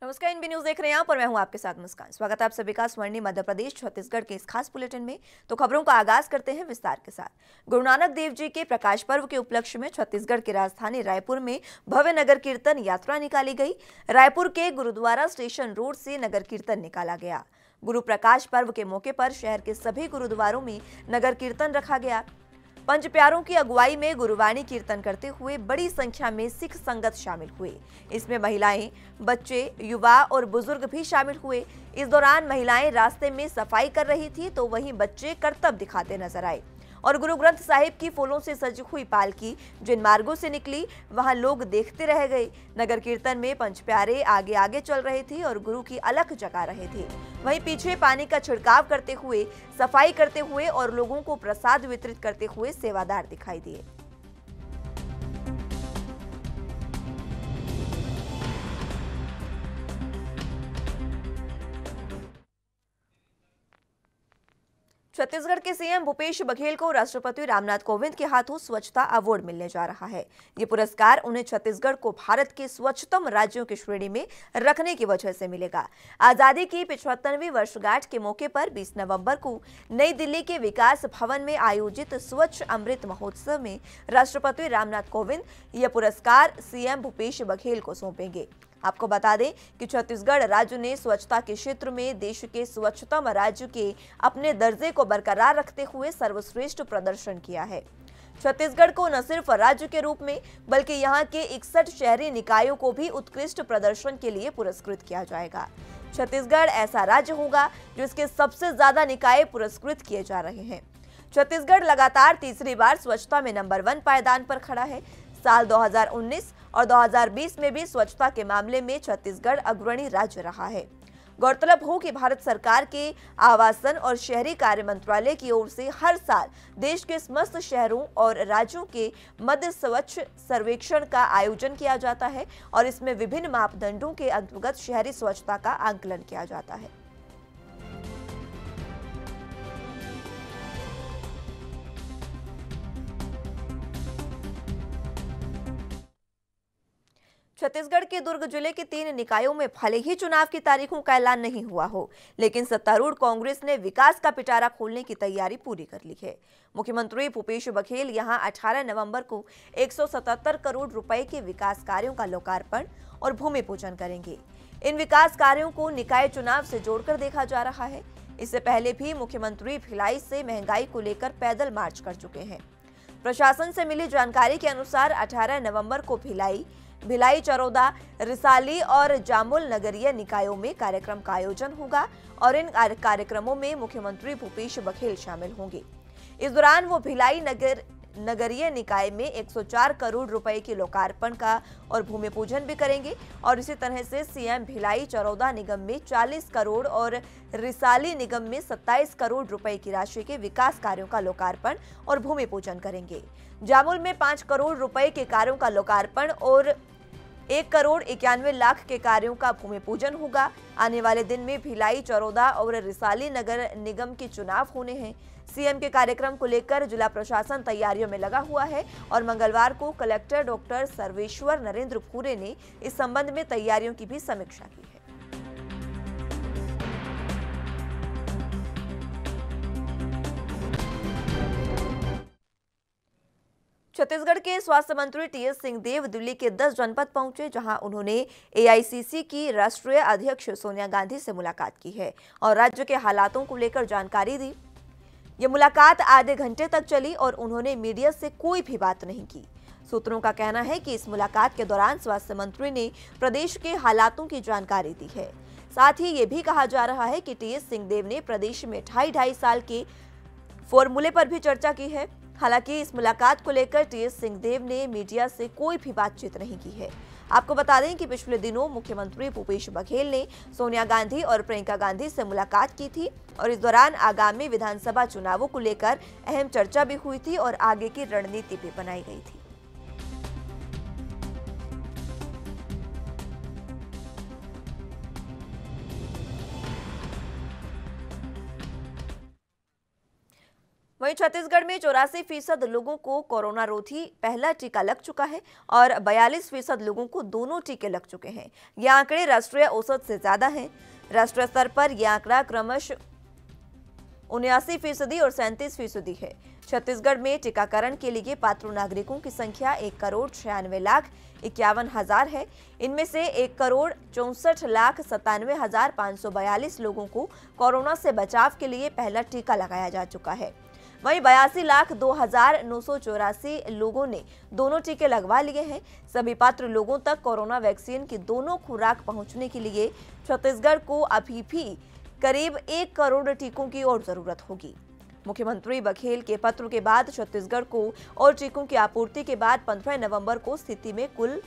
नमस्कार, इनबी न्यूज देख रहे हैं आप और मैं हूं आपके साथ मुस्कान। स्वागत है आप सभी का स्वर्णिम मध्य प्रदेश छत्तीसगढ़ के इस खास बुलेटिन में। तो खबरों का आगाज करते हैं विस्तार के साथ। गुरु नानक देव जी के प्रकाश पर्व के उपलक्ष्य में छत्तीसगढ़ की राजधानी रायपुर में भव्य नगर कीर्तन यात्रा निकाली गई। रायपुर के गुरुद्वारा स्टेशन रोड से नगर कीर्तन निकाला गया। गुरु प्रकाश पर्व के मौके पर शहर के सभी गुरुद्वारों में नगर कीर्तन रखा गया। पंच प्यारों की अगुवाई में गुरुवाणी कीर्तन करते हुए बड़ी संख्या में सिख संगत शामिल हुए। इसमें महिलाएं, बच्चे, युवा और बुजुर्ग भी शामिल हुए। इस दौरान महिलाएं रास्ते में सफाई कर रही थी तो वहीं बच्चे करतब दिखाते नजर आए और गुरु ग्रंथ साहिब की फूलों से सजी हुई पालकी जिन मार्गों से निकली वहां लोग देखते रह गए। नगर कीर्तन में पंच प्यारे आगे आगे चल रहे थे और गुरु की अलख जगा रहे थे। वहीं पीछे पानी का छिड़काव करते हुए, सफाई करते हुए और लोगों को प्रसाद वितरित करते हुए सेवादार दिखाई दिए। छत्तीसगढ़ के सीएम भूपेश बघेल को राष्ट्रपति रामनाथ कोविंद के हाथों स्वच्छता अवार्ड मिलने जा रहा है। ये पुरस्कार उन्हें छत्तीसगढ़ को भारत के स्वच्छतम राज्यों की श्रेणी में रखने की वजह से मिलेगा। आजादी की 75वीं वर्षगांठ के मौके पर 20 नवंबर को नई दिल्ली के विकास भवन में आयोजित स्वच्छ अमृत महोत्सव में राष्ट्रपति रामनाथ कोविंद यह पुरस्कार सीएम भूपेश बघेल को सौंपेंगे। आपको बता दें कि छत्तीसगढ़ राज्य ने स्वच्छता के क्षेत्र में देश के स्वच्छतम राज्य के अपने दर्जे को बरकरार रखते हुए सर्वश्रेष्ठ प्रदर्शन किया है। छत्तीसगढ़ को न सिर्फ राज्य के रूप में बल्कि यहाँ के 61 शहरी निकायों को भी उत्कृष्ट प्रदर्शन के लिए पुरस्कृत किया जाएगा। छत्तीसगढ़ ऐसा राज्य होगा जिसके सबसे ज्यादा निकाय पुरस्कृत किए जा रहे हैं। छत्तीसगढ़ लगातार तीसरी बार स्वच्छता में नंबर 1 पायदान पर खड़ा है। साल 2019 और 2020 में भी स्वच्छता के मामले में छत्तीसगढ़ अग्रणी राज्य रहा है। गौरतलब हो कि भारत सरकार के आवासन और शहरी कार्य मंत्रालय की ओर से हर साल देश के समस्त शहरों और राज्यों के मध्य स्वच्छ सर्वेक्षण का आयोजन किया जाता है और इसमें विभिन्न मापदंडों के अंतर्गत शहरी स्वच्छता का आंकलन किया जाता है। छत्तीसगढ़ के दुर्ग जिले के 3 निकायों में भले ही चुनाव की तारीखों का ऐलान नहीं हुआ हो, लेकिन सत्तारूढ़ कांग्रेस ने विकास का पिटारा खोलने की तैयारी पूरी कर ली है। मुख्यमंत्री भूपेश बघेल यहां 18 नवंबर को 177 करोड़ रुपए के विकास कार्यों का लोकार्पण और भूमि पूजन करेंगे। इन विकास कार्यों को निकाय चुनाव से जोड़कर देखा जा रहा है। इससे पहले भी मुख्यमंत्री भिलाई से महंगाई को लेकर पैदल मार्च कर चुके हैं। प्रशासन से मिली जानकारी के अनुसार 18 नवंबर को भिलाई, चरौदा, रिसाली और जामुल नगरीय निकायों में कार्यक्रम का आयोजन होगा और इन कार्यक्रमों में मुख्यमंत्री भूपेश बघेल शामिल होंगे। इस दौरान वो भिलाई नगरीय निकाय में 104 करोड़ रुपए के लोकार्पण का और भूमि पूजन भी करेंगे और इसी तरह से सीएम भिलाई चरौदा निगम में 40 करोड़ और रिसाली निगम में 27 करोड़ रुपए की राशि के विकास कार्यों का लोकार्पण और भूमि पूजन करेंगे। जामुल में 5 करोड़ रुपए के कार्यों का लोकार्पण और 1 करोड़ 91 लाख के कार्यों का भूमि पूजन होगा। आने वाले दिन में भिलाई, चरौदा और रिसाली नगर निगम के चुनाव होने हैं। सीएम के कार्यक्रम को लेकर जिला प्रशासन तैयारियों में लगा हुआ है और मंगलवार को कलेक्टर डॉक्टर सर्वेश्वर नरेंद्र भूरे ने इस संबंध में तैयारियों की भी समीक्षा की है। छत्तीसगढ़ के स्वास्थ्य मंत्री टीएस सिंहदेव दिल्ली के 10 जनपद पहुंचे, जहां उन्होंने एआईसीसी की राष्ट्रीय अध्यक्ष सोनिया गांधी से मुलाकात की है और राज्य के हालातों को लेकर जानकारी दी। ये मुलाकात आधे घंटे तक चली और उन्होंने मीडिया से कोई भी बात नहीं की। सूत्रों का कहना है कि इस मुलाकात के दौरान स्वास्थ्य मंत्री ने प्रदेश के हालातों की जानकारी दी है। साथ ही ये भी कहा जा रहा है कि टीएस सिंहदेव ने प्रदेश में 2.5 साल के फॉर्मूले पर भी चर्चा की है। हालांकि इस मुलाकात को लेकर टीएस सिंहदेव ने मीडिया से कोई भी बातचीत नहीं की है। आपको बता दें कि पिछले दिनों मुख्यमंत्री भूपेश बघेल ने सोनिया गांधी और प्रियंका गांधी से मुलाकात की थी और इस दौरान आगामी विधानसभा चुनावों को लेकर अहम चर्चा भी हुई थी और आगे की रणनीति भी बनाई गई थी। वहीं छत्तीसगढ़ में 84% लोगों को कोरोना रोधी पहला टीका लग चुका है और 42% लोगों को दोनों टीके लग चुके हैं। ये आंकड़े राष्ट्रीय औसत से ज्यादा हैं। राष्ट्रीय स्तर पर यह आंकड़ा क्रमशः 79% और 37% है। छत्तीसगढ़ में टीकाकरण के लिए पात्र नागरिकों की संख्या 1,96,51,051 है। इनमें से 1,64,97,542 लोगों को कोरोना से बचाव के लिए पहला टीका लगाया जा चुका है। वहीं 82,02,984 लोगों ने दोनों टीके लगवा लिए हैं। सभी पात्र लोगों तक कोरोना वैक्सीन की दोनों खुराक पहुंचने के लिए छत्तीसगढ़ को अभी भी करीब 1 करोड़ टीकों की और जरूरत होगी। मुख्यमंत्री बघेल के पत्र के बाद छत्तीसगढ़ को और टीकों की आपूर्ति के बाद 15 नवंबर को स्थिति में कुल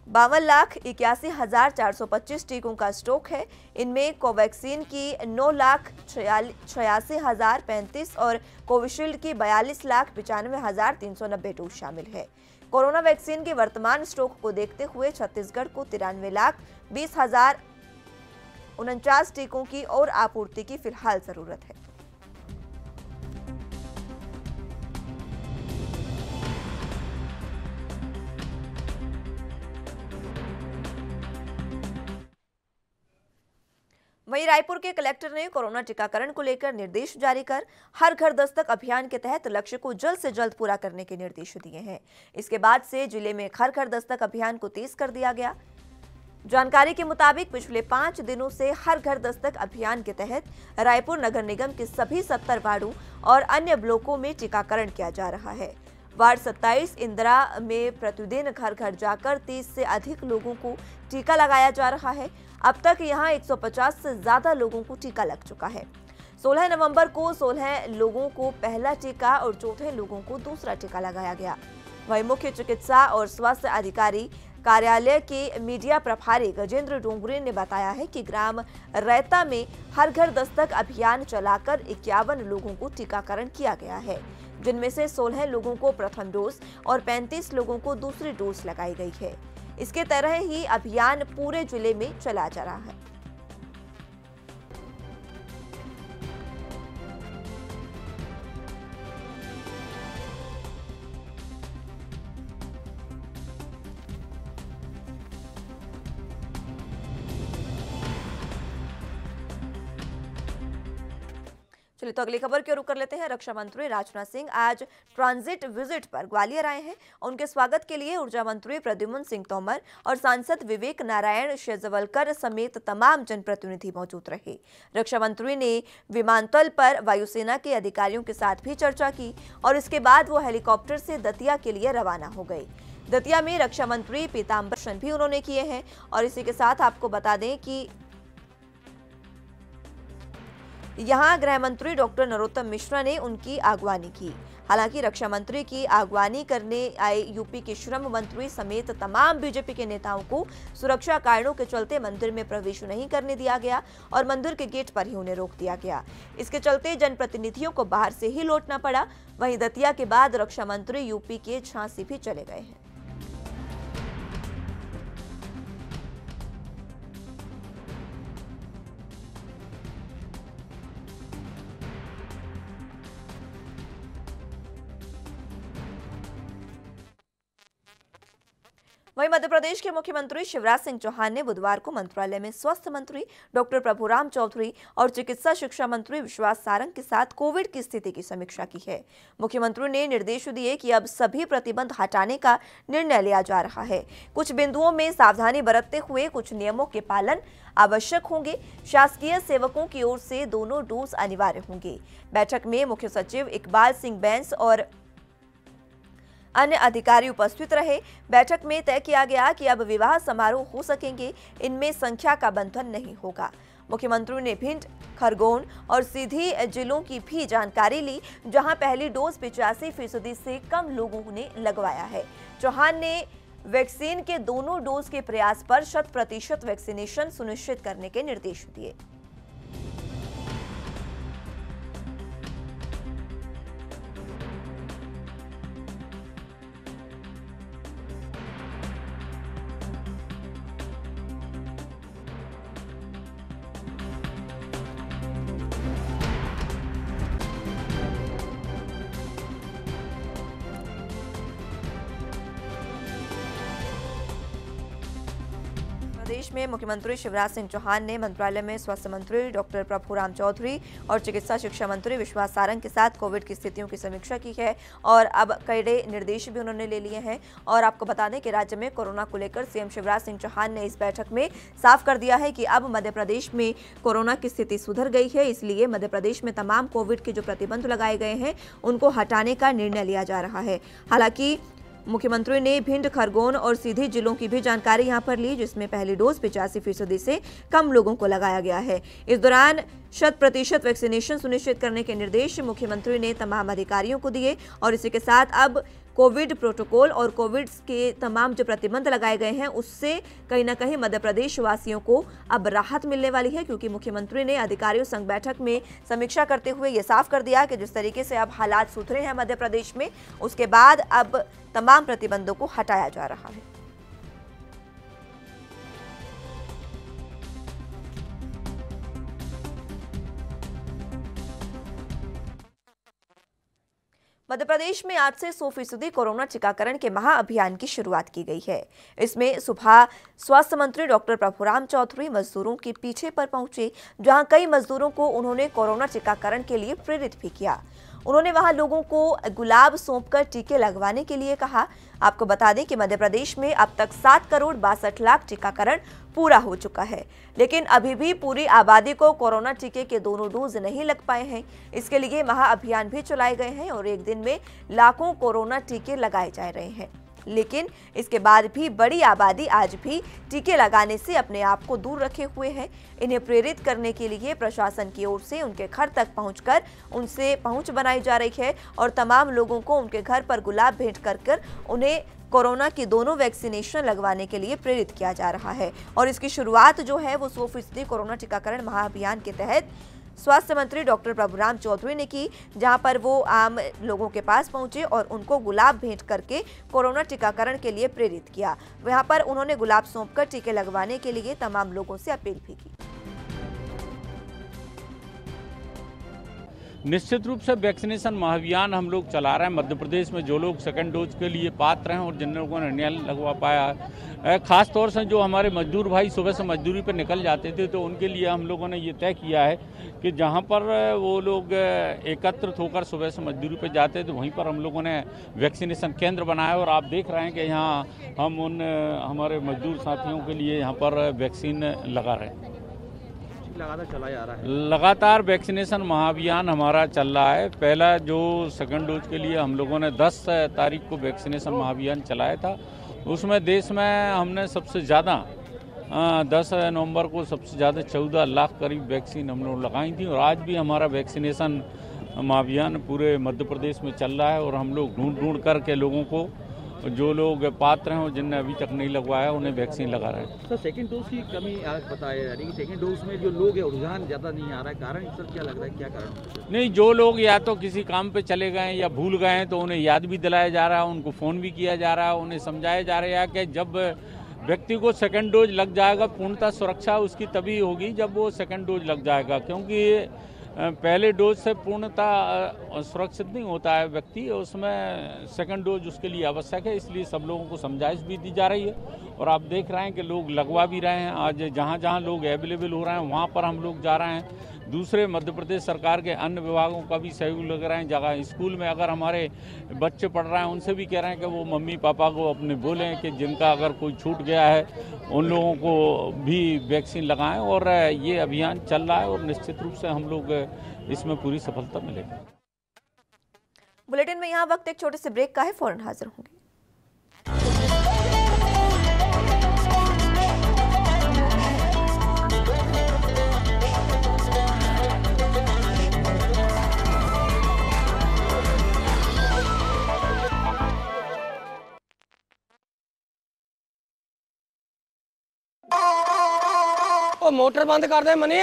52,81,425 टीकों का स्टॉक है। इनमें कोवैक्सीन की 9,86,035 और कोविशील्ड की 42,95,390 डोज शामिल है। कोरोना वैक्सीन के वर्तमान स्टॉक को देखते हुए छत्तीसगढ़ को 93,20,049 टीकों की और आपूर्ति की फिलहाल जरूरत है। वहीं रायपुर के कलेक्टर ने कोरोना टीकाकरण को लेकर निर्देश जारी कर हर घर दस्तक अभियान के तहत लक्ष्य को जल्द से जल्द पूरा करने के निर्देश दिए हैं। इसके बाद से जिले में हर घर दस्तक अभियान को तेज कर दिया गया। जानकारी के मुताबिक पिछले 5 दिनों से हर घर दस्तक अभियान के तहत रायपुर नगर निगम के सभी 70 वार्डों और अन्य ब्लॉकों में टीकाकरण किया जा रहा है। वार्ड 27 इंदिरा में प्रतिदिन घर घर जाकर 30 से अधिक लोगों को टीका लगाया जा रहा है। अब तक यहां 150 से ज्यादा लोगों को टीका लग चुका है। 16 नवंबर को 16 लोगों को पहला टीका और चौथे लोगों को दूसरा टीका लगाया गया। वहीं मुख्य चिकित्सा और स्वास्थ्य अधिकारी कार्यालय के मीडिया प्रभारी गजेंद्र डोंगरे ने बताया है कि ग्राम रैता में हर घर दस्तक अभियान चलाकर 51 लोगों को टीकाकरण किया गया है, जिनमें से 16 लोगों को प्रथम डोज और 35 लोगों को दूसरी डोज लगाई गई है। इसके तरह ही अभियान पूरे जिले में चला जा रहा है। चलिए तो अगली खबर की ओर रुख कर लेते हैं। रक्षा मंत्री राजनाथ सिंह आज ट्रांजिट विजिट पर ग्वालियर आए हैं। उनके स्वागत के लिए ऊर्जा मंत्री प्रद्युम्न सिंह तोमर और सांसद विवेक नारायण शेजवलकर समेत तमाम जनप्रतिनिधि मौजूद रहे। रक्षा मंत्री ने विमानतल पर वायुसेना के अधिकारियों के साथ भी चर्चा की और इसके बाद वो हेलीकॉप्टर से दतिया के लिए रवाना हो गए। दतिया में रक्षा मंत्री पीताम्बर दर्शन भी उन्होंने किए हैं और इसी के साथ आपको बता दें कि यहां गृह मंत्री डॉक्टर नरोत्तम मिश्रा ने उनकी अगवानी की। हालांकि रक्षा मंत्री की अगवानी करने आए यूपी के श्रम मंत्री समेत तमाम बीजेपी के नेताओं को सुरक्षा कारणों के चलते मंदिर में प्रवेश नहीं करने दिया गया और मंदिर के गेट पर ही उन्हें रोक दिया गया। इसके चलते जनप्रतिनिधियों को बाहर से ही लौटना पड़ा। वहीं दतिया के बाद रक्षा मंत्री यूपी के झांसी भी चले गए हैं। वहीं मध्य प्रदेश के मुख्यमंत्री शिवराज सिंह चौहान ने बुधवार को मंत्रालय में स्वास्थ्य मंत्री डॉक्टर प्रभुराम चौधरी और चिकित्सा शिक्षा मंत्री विश्वास सारंग के साथ कोविड की स्थिति की समीक्षा की है। मुख्यमंत्री ने निर्देश दिए कि अब सभी प्रतिबंध हटाने का निर्णय लिया जा रहा है। कुछ बिंदुओं में सावधानी बरतते हुए कुछ नियमों के पालन आवश्यक होंगे। शासकीय सेवकों की ओर से दोनों डोज अनिवार्य होंगे। बैठक में मुख्य सचिव इकबाल सिंह बैंस और अन्य अधिकारी उपस्थित रहे। बैठक में तय किया गया कि अब विवाह समारोह हो सकेंगे, इनमें संख्या का बंधन नहीं होगा। मुख्यमंत्री ने भिंड, खरगोन और सीधी जिलों की भी जानकारी ली, जहां पहली डोज 85% से कम लोगों ने लगवाया है। चौहान ने वैक्सीन के दोनों डोज के प्रयास पर 100% वैक्सीनेशन सुनिश्चित करने के निर्देश दिए। प्रदेश में मुख्यमंत्री शिवराज सिंह चौहान ने मंत्रालय में स्वास्थ्य मंत्री डॉक्टर प्रभुराम चौधरी और चिकित्सा शिक्षा मंत्री विश्वास सारंग के साथ कोविड की स्थितियों की समीक्षा की है और अब कड़े निर्देश भी उन्होंने ले लिए हैं। और आपको बता दें कि राज्य में कोरोना को लेकर सीएम शिवराज सिंह चौहान ने इस बैठक में साफ कर दिया है कि अब मध्य प्रदेश में कोरोना की स्थिति सुधर गई है, इसलिए मध्य प्रदेश में तमाम कोविड के जो प्रतिबंध लगाए गए हैं उनको हटाने का निर्णय लिया जा रहा है। हालांकि मुख्यमंत्री ने भिंड, खरगोन और सीधी जिलों की भी जानकारी यहां पर ली, जिसमें पहली डोज 85% से कम लोगों को लगाया गया है। इस दौरान 100% वैक्सीनेशन सुनिश्चित करने के निर्देश मुख्यमंत्री ने तमाम अधिकारियों को दिए और इसी के साथ अब कोविड प्रोटोकॉल और कोविड के तमाम जो प्रतिबंध लगाए गए हैं उससे कहीं ना कहीं मध्य प्रदेश वासियों को अब राहत मिलने वाली है, क्योंकि मुख्यमंत्री ने अधिकारियों संग बैठक में समीक्षा करते हुए ये साफ कर दिया कि जिस तरीके से अब हालात सुधरे हैं मध्य प्रदेश में, उसके बाद अब तमाम प्रतिबंधों को हटाया जा रहा है। मध्य प्रदेश में आज से 100% कोरोना टीकाकरण के महाअभियान की शुरुआत की गई है। इसमें सुबह स्वास्थ्य मंत्री डॉक्टर प्रभुराम चौधरी मजदूरों के पीछे पर पहुंचे, जहां कई मजदूरों को उन्होंने कोरोना टीकाकरण के लिए प्रेरित भी किया। उन्होंने वहां लोगों को गुलाब सौंपकर टीके लगवाने के लिए कहा। आपको बता दें कि मध्य प्रदेश में अब तक 7 करोड़ 62 लाख टीकाकरण पूरा हो चुका है, लेकिन अभी भी पूरी आबादी को कोरोना टीके के दोनों डोज नहीं लग पाए हैं। इसके लिए महाअभियान भी चलाए गए हैं और एक दिन में लाखों कोरोना टीके लगाए जा रहे हैं, लेकिन इसके बाद भी बड़ी आबादी आज भी टीके लगाने से अपने आप को दूर रखे हुए है। इन्हें प्रेरित करने के लिए प्रशासन की ओर से उनके घर तक पहुंचकर उनसे पहुंच बनाई जा रही है और तमाम लोगों को उनके घर पर गुलाब भेंट कर उन्हें कोरोना की दोनों वैक्सीनेशन लगवाने के लिए प्रेरित किया जा रहा है। और इसकी शुरुआत जो है वो 100% कोरोना टीकाकरण महाअभियान के तहत स्वास्थ्य मंत्री डॉक्टर प्रभुराम चौधरी ने की, जहां पर वो आम लोगों के पास पहुंचे और उनको गुलाब भेंट करके कोरोना टीकाकरण के लिए प्रेरित किया। वहां पर उन्होंने गुलाब सौंपकर टीके लगवाने के लिए तमाम लोगों से अपील भी की। निश्चित रूप से वैक्सीनेशन महाअभियान हम लोग चला रहे हैं। मध्य प्रदेश में जो लोग सेकंड डोज के लिए पात्र हैं और जिन लोगों ने नहीं लगवा पाया है, खास तौर से जो हमारे मजदूर भाई सुबह से मजदूरी पर निकल जाते थे, तो उनके लिए हम लोगों ने ये तय किया है कि जहां पर वो लोग एकत्रित होकर सुबह से मजदूरी पर जाते थे, वहीं पर हम लोगों ने वैक्सीनेशन केंद्र बनाया और आप देख रहे हैं कि यहाँ हम उन हमारे मजदूर साथियों के लिए यहाँ पर वैक्सीन लगा रहे हैं। लगातार चला जा रहा है, लगातार वैक्सीनेशन महाअभियान हमारा चल रहा है। पहला जो सेकंड डोज के लिए हम लोगों ने 10 तारीख को वैक्सीनेशन महाअभियान चलाया था, उसमें देश में हमने सबसे ज़्यादा 10 नवंबर को सबसे ज़्यादा 14 लाख करीब वैक्सीन हम लोग लगाई थी और आज भी हमारा वैक्सीनेशन महाअभियान पूरे मध्य प्रदेश में चल रहा है और हम लोग ढूंढ करके लोगों को जो लोग पात्र हैं और जिनने अभी तक नहीं लगवाया उन्हें वैक्सीन लगा रहे हैं। सर सेकंड डोज की कमी आज बताया जा रही है कि सेकंड डोज में जो लोग हैं रुझान ज़्यादा नहीं आ रहा है, कारण सर क्या लग रहा है, क्या कारण? नहीं, जो लोग या तो किसी काम पे चले गए या भूल गए हैं तो उन्हें याद भी दिलाया जा रहा है, उनको फ़ोन भी किया जा रहा है, उन्हें समझाया जा रहा है कि जब व्यक्ति को सेकंड डोज लग जाएगा, पूर्णतः सुरक्षा उसकी तभी होगी जब वो सेकंड डोज लग जाएगा, क्योंकि पहले डोज से पूर्णतः सुरक्षित नहीं होता है व्यक्ति, उसमें सेकंड डोज उसके लिए आवश्यक है। इसलिए सब लोगों को समझाइश भी दी जा रही है और आप देख रहे हैं कि लोग लगवा भी रहे हैं। आज जहां जहां लोग अवेलेबल हो रहे हैं वहां पर हम लोग जा रहे हैं। दूसरे मध्य प्रदेश सरकार के अन्य विभागों का भी सहयोग लग रहे हैं। जगह स्कूल में अगर हमारे बच्चे पढ़ रहे हैं उनसे भी कह रहे हैं कि वो मम्मी पापा को अपने बोलें कि जिनका अगर कोई छूट गया है उन लोगों को भी वैक्सीन लगाएं और ये अभियान चल रहा है और निश्चित रूप से हम लोग इसमें पूरी सफलता मिलेगी। बुलेटिन में यहाँ वक्त एक छोटे से ब्रेक का है, फौरन हाजिर होंगे। ओ मोटर बंद कर दे मनी।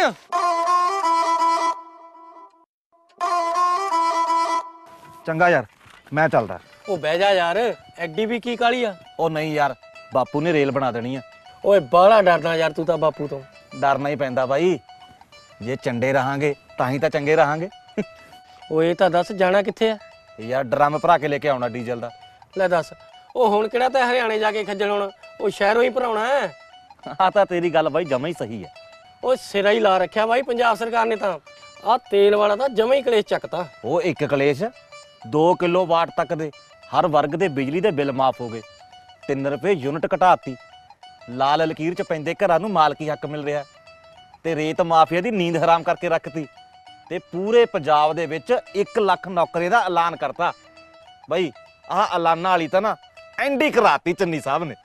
चंगा यार, मैं चलदा। ओ बह जा यार, एडी भी की काली आ। ओ नहीं यार, बापू ने रेल बना देनी है। ओए बाला डरदा यार तू तां बापू तो। डरना ही पैंदा भाई, जे चंडे रहांगे तां ही तां चंगे रहांगे। ओ ये तां दस जाना कित्थे आ? यार ड्रम भरा के लेके आउणा डीजल दा। ले दस, ओ हुण किहड़ा तां हरियाणे जाके खज्जल होना, ओ शहरों ही भराउणा है। ਆ ਤਾਂ ਤੇਰੀ ਗੱਲ ਬਾਈ ਜਮਾ ਹੀ ਸਹੀ ਹੈ। ਉਹ ਸਿਰਾ ਹੀ ਲਾ ਰੱਖਿਆ ਬਾਈ ਪੰਜਾਬ ਸਰਕਾਰ ਨੇ ਤਾਂ। ਆ ਤੇਲ ਵਾਲਾ ਤਾਂ ਜਮਾ ਹੀ ਕਲੇਸ਼ ਚੱਕਤਾ। ਉਹ ਇੱਕ ਕਲੇਸ਼ 2 ਕਿਲੋਵਾਟ ਤੱਕ ਦੇ ਹਰ ਵਰਗ ਦੇ ਬਿਜਲੀ ਦੇ ਬਿੱਲ ਮਾਫ ਹੋ ਗਏ, 3 ਰੁਪਏ ਯੂਨਿਟ ਘਟਾਤੀ, ਲਾਲ ਲਕੀਰ ਚ ਪੈਂਦੇ ਘਰਾਂ ਨੂੰ ਮਾਲਕੀ ਹੱਕ ਮਿਲ ਰਿਹਾ, ਤੇ ਰੇਤ ਮਾਫੀਆ ਦੀ ਨੀਂਦ ਹਰਾਮ ਕਰਕੇ ਰੱਖਤੀ, ਤੇ ਪੂਰੇ ਪੰਜਾਬ ਦੇ ਵਿੱਚ 1 ਲੱਖ ਨੌਕਰੀ ਦਾ ਐਲਾਨ ਕਰਤਾ। ਬਈ ਆਹ ਐਲਾਨਾਂ ਵਾਲੀ ਤਾਂ ਨਾ ਐਂਡੀ ਕਰਾਤੀ ਚੰਨੀ ਸਾਹਿਬ ਨੇ।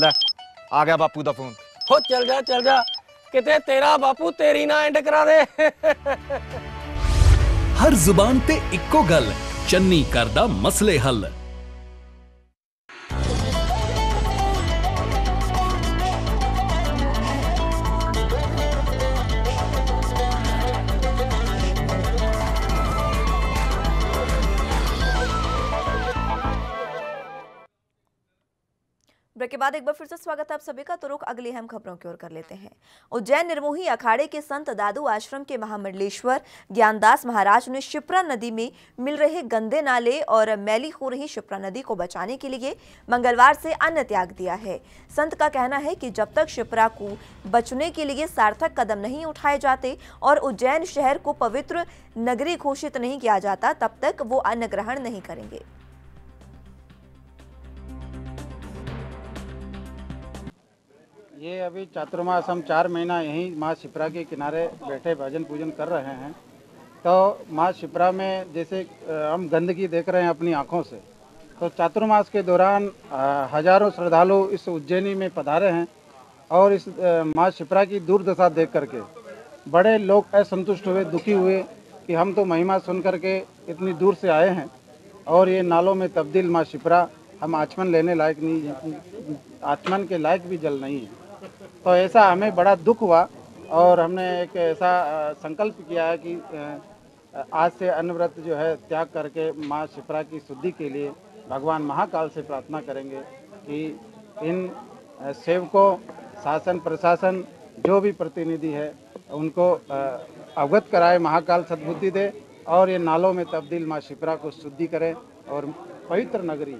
ਲੈ ਆ ਗਿਆ ਬਾਪੂ ਦਾ ਫੋਨ। ਹੋ ਚੱਲ ਜਾ ਕਿਤੇ ਤੇਰਾ ਬਾਪੂ ਤੇਰੀ ਨਾ ਐਂਡ ਕਰਾ ਦੇ। ਹਰ ਜ਼ੁਬਾਨ ਤੇ ਇੱਕੋ ਗੱਲ, ਚੰਨੀ ਕਰਦਾ ਮਸਲੇ ਹੱਲ। ब्रेक के बाद एक बार फिर से स्वागत है आप सभी का। तो रुख अगली अहम खबरों की ओर कर लेते हैं। उज्जैन निर्मोही अखाड़े के संत दादू आश्रम के महामंडलेश्वर ज्ञानदास महाराज ने शिप्रा नदी में मिल रहे गंदे नाले और मैली हो रही शिप्रा नदी को बचाने के लिए मंगलवार से अन्न त्याग दिया है। संत का कहना है कि जब तक शिप्रा को बचने के लिए सार्थक कदम नहीं उठाए जाते और उज्जैन शहर को पवित्र नगरी घोषित नहीं किया जाता, तब तक वो अन्न ग्रहण नहीं करेंगे। ये अभी चातुर्मास हम 4 महीना यहीं माँ शिप्रा के किनारे बैठे भजन पूजन कर रहे हैं। तो माँ शिप्रा में जैसे हम गंदगी देख रहे हैं अपनी आँखों से, तो चातुर्मास के दौरान हजारों श्रद्धालु इस उज्जैनी में पधारे हैं और इस माँ शिप्रा की दुर्दशा देख करके बड़े लोग असंतुष्ट हुए, दुखी हुए कि हम तो महिमा सुन करके इतनी दूर से आए हैं और ये नालों में तब्दील माँ शिप्रा, हम आचमन लेने लायक नहीं, आचमन के लायक भी जल नहीं है। तो ऐसा हमें बड़ा दुख हुआ और हमने एक ऐसा संकल्प किया है कि आज से अन्न व्रत जो है त्याग करके माँ शिप्रा की शुद्धि के लिए भगवान महाकाल से प्रार्थना करेंगे कि इन सेवकों, शासन प्रशासन जो भी प्रतिनिधि है उनको अवगत कराए, महाकाल सद्बुद्धि दे और ये नालों में तब्दील माँ शिप्रा को शुद्धि करें और पवित्र नगरी,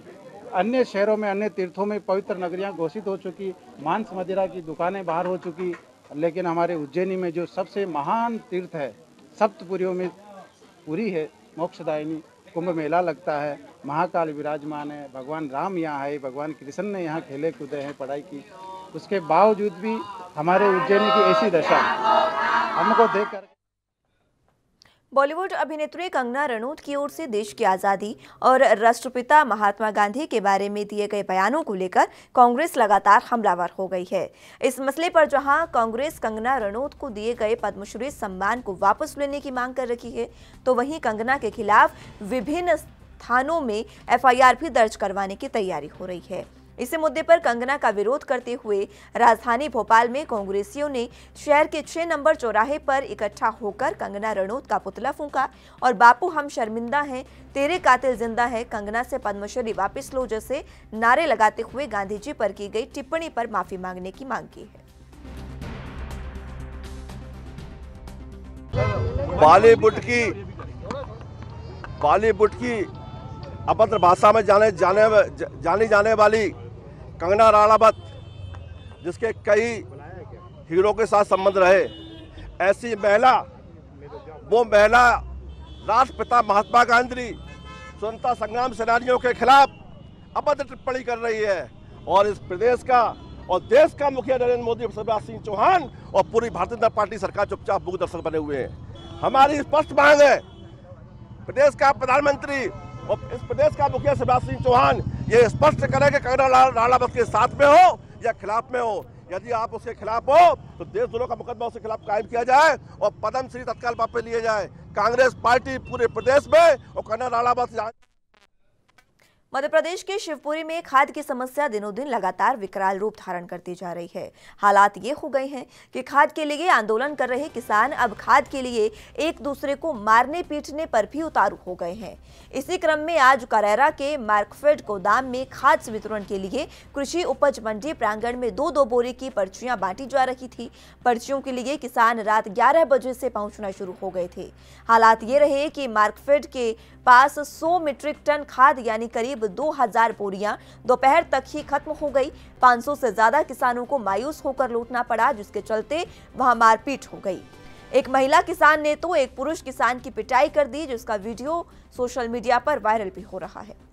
अन्य शहरों में, अन्य तीर्थों में पवित्र नगरियां घोषित हो चुकी, मांस मदिरा की दुकानें बाहर हो चुकी, लेकिन हमारे उज्जैनी में जो सबसे महान तीर्थ है, सप्तपुरियों में पुरी है, मोक्षदायिनी, कुंभ मेला लगता है, महाकाल विराजमान है, भगवान राम यहाँ है, भगवान कृष्ण ने यहाँ खेले कूदे हैं, पढ़ाई की, उसके बावजूद भी हमारे उज्जैनी की ऐसी दशा हमको देखकर। बॉलीवुड अभिनेत्री कंगना रनौत की ओर से देश की आज़ादी और राष्ट्रपिता महात्मा गांधी के बारे में दिए गए बयानों को लेकर कांग्रेस लगातार हमलावर हो गई है। इस मसले पर जहां कांग्रेस कंगना रनौत को दिए गए पद्मश्री सम्मान को वापस लेने की मांग कर रही है, तो वहीं कंगना के खिलाफ विभिन्न थानों में एफआईआर भी दर्ज करवाने की तैयारी हो रही है। इसी मुद्दे पर कंगना का विरोध करते हुए राजधानी भोपाल में कांग्रेसियों ने शहर के 6 नंबर चौराहे पर इकट्ठा होकर कंगना रनौत का पुतला फूंका और बापू हम शर्मिंदा हैं, तेरे कातिल जिंदा है, कंगना से पद्मश्री वापस लो जैसे नारे लगाते हुए गांधी जी पर की गई टिप्पणी पर माफी मांगने की मांग की है। बॉलीवुड की अभद्र भाषा में जानी जाने वाली कंगना राणावत, जिसके कई हीरो के साथ संबंध रहे, ऐसी महिला, वो महिला राष्ट्रपिता महात्मा गांधी, स्वतंत्रता संग्राम सेनानियों के खिलाफ अभद्र टिप्पणी कर रही है और इस प्रदेश का और देश का मुखिया नरेंद्र मोदी, शिवराज सिंह चौहान और पूरी भारतीय जनता पार्टी सरकार चुपचाप मूक दर्शक बने हुए हैं। हमारी स्पष्ट मांग है, प्रदेश का प्रधानमंत्री और इस प्रदेश का मुखिया शिवराज सिंह चौहान ये स्पष्ट करें कि कंगना राणावत के साथ में हो या खिलाफ में हो। यदि आप उसके खिलाफ हो तो देशद्रोह का मुकदमा उसके खिलाफ कायम किया जाए और पद्मश्री तत्काल वापस लिए जाए। कांग्रेस पार्टी पूरे प्रदेश में और कंगना राणावत। मध्य प्रदेश के शिवपुरी में खाद की समस्या दिनों दिन लगातार विकराल रूप धारण करती जा रही है। हालात ये हो गए हैं कि खाद के लिए आंदोलन कर रहे किसान अब खाद के लिए एक दूसरे को मारने पीटने पर भी उतारू हो गए हैं। इसी क्रम में आज करैरा के मार्कफेड गोदाम में खाद वितरण के लिए कृषि उपज मंडी प्रांगण में 2-2 बोरी की पर्चियां बांटी जा रही थी। पर्चियों के लिए किसान रात 11 बजे से पहुंचना शुरू हो गए थे। हालात ये रहे कि मार्कफेड के पास 100 मीट्रिक टन खाद यानी करीब करीब 2000 बोरियां दोपहर तक ही खत्म हो गई। 500 से ज्यादा किसानों को मायूस होकर लौटना पड़ा, जिसके चलते वहां मारपीट हो गई। एक महिला किसान ने तो एक पुरुष किसान की पिटाई कर दी, जिसका वीडियो सोशल मीडिया पर वायरल भी हो रहा है।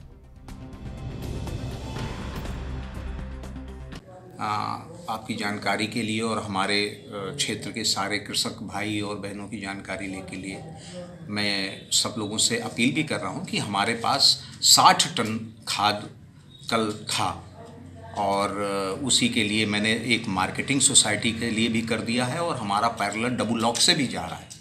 आपकी जानकारी के लिए और हमारे क्षेत्र के सारे कृषक भाई और बहनों की जानकारी लेने के लिए मैं सब लोगों से अपील भी कर रहा हूं कि हमारे पास 60 टन खाद कल था और उसी के लिए मैंने एक मार्केटिंग सोसाइटी के लिए भी कर दिया है और हमारा पैरेलल डबल लॉक से भी जा रहा है।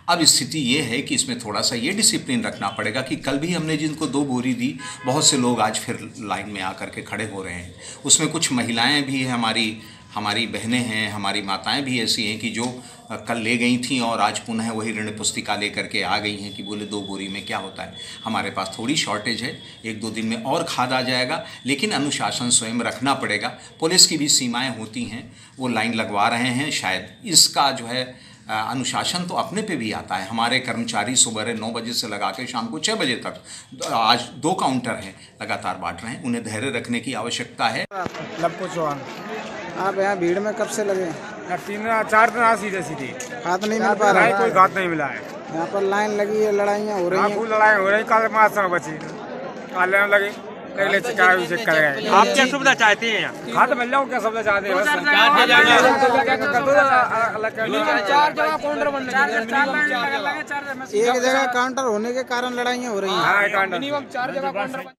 अब स्थिति ये है कि इसमें थोड़ा सा ये डिसिप्लिन रखना पड़ेगा कि कल भी हमने जिनको 2 बोरी दी, बहुत से लोग आज फिर लाइन में आकर के खड़े हो रहे हैं। उसमें कुछ महिलाएं भी हैं, हमारी बहनें हैं, हमारी माताएं भी ऐसी हैं कि जो कल ले गई थी और आज पुनः वही ऋण पुस्तिका लेकर के आ गई हैं कि बोले 2 बोरी में क्या होता है। हमारे पास थोड़ी शॉर्टेज है, 1-2 दिन में और खाद आ जाएगा, लेकिन अनुशासन स्वयं रखना पड़ेगा। पुलिस की भी सीमाएं होती हैं, वो लाइन लगवा रहे हैं। शायद इसका जो है अनुशासन तो अपने पे भी आता है। हमारे कर्मचारी सुबह 9 बजे से लगा के शाम को 6 बजे तक आज 2 काउंटर हैं, लगातार बांट रहे हैं। उन्हें धैर्य रखने की आवश्यकता है। लपको चौहान, आप यहाँ भीड़ में कब से लगे? 3-4 दिन सीधे खाद नहीं मिल पा रहा है, कोई खाद नहीं मिला है। यहाँ पर लाइन लगी है, लड़ाइयाँ हो रही हैं। लड़ाई हो रही, कल मास बची काले लगे आप क्या सुविधा चाहते हैं? खाद मिल जाओ, क्या सुविधा चाहते हैं? एक जगह काउंटर होने के कारण लड़ाइयाँ हो रही हैं।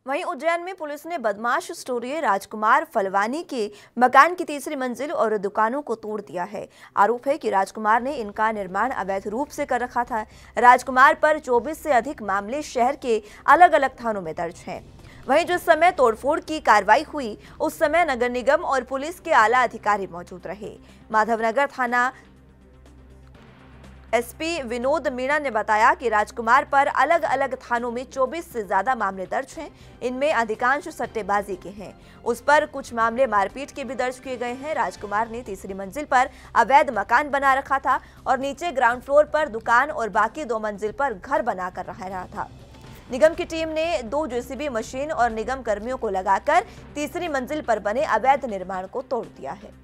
वहीं उज्जैन में पुलिस ने बदमाश स्टोरी राजकुमार फलवानी के मकान की 3री मंजिल और दुकानों को तोड़ दिया है। आरोप है कि राजकुमार ने इनका निर्माण अवैध रूप से कर रखा था। राजकुमार पर 24 से अधिक मामले शहर के अलग अलग थानों में दर्ज हैं। वहीं जिस समय तोड़फोड़ की कार्रवाई हुई, उस समय नगर निगम और पुलिस के आला अधिकारी मौजूद रहे। माधवनगर थाना एसपी विनोद मीणा ने बताया कि राजकुमार पर अलग अलग थानों में 24 से ज्यादा मामले दर्ज हैं। इनमें अधिकांश सट्टेबाजी के हैं। उस पर कुछ मामले मारपीट के भी दर्ज किए गए हैं। राजकुमार ने 3री मंजिल पर अवैध मकान बना रखा था और नीचे ग्राउंड फ्लोर पर दुकान और बाकी 2 मंजिल पर घर बनाकर रह रहा था। निगम की टीम ने 2 जेसीबी मशीन और निगम कर्मियों को लगाकर 3री मंजिल पर बने अवैध निर्माण को तोड़ दिया है।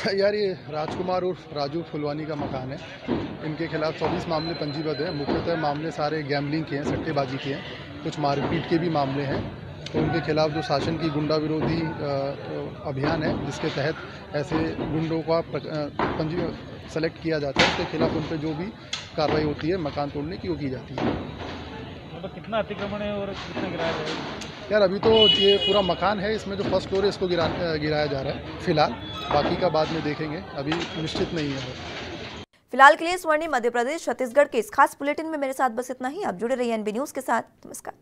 यार, ये राजकुमार और राजू फुलवानी का मकान है। इनके खिलाफ 24 मामले पंजीबद्ध हैं। मुख्यतः मामले सारे गैम्बलिंग के हैं, सट्टेबाजी के हैं, कुछ मारपीट के भी मामले हैं। तो उनके खिलाफ जो शासन की गुंडा विरोधी अभियान है, जिसके तहत ऐसे गुंडों का सेलेक्ट किया जाता है, उसके खिलाफ उन पर जो भी कार्रवाई होती है मकान तोड़ने की, वो की जाती है। तो कितना अतिक्रमण है और कितना गिराया जाएगा? यार, अभी तो ये पूरा मकान है, इसमें जो फर्स्ट फ्लोर है इसको गिराया जा रहा है फिलहाल। बाकी का बाद में देखेंगे, अभी निश्चित नहीं है। फिलहाल के लिए स्वर्णिम मध्य प्रदेश छत्तीसगढ़ के इस खास बुलेटिन में मेरे साथ बस इतना ही। आप जुड़े रहिए एनबी न्यूज़ के साथ। नमस्कार।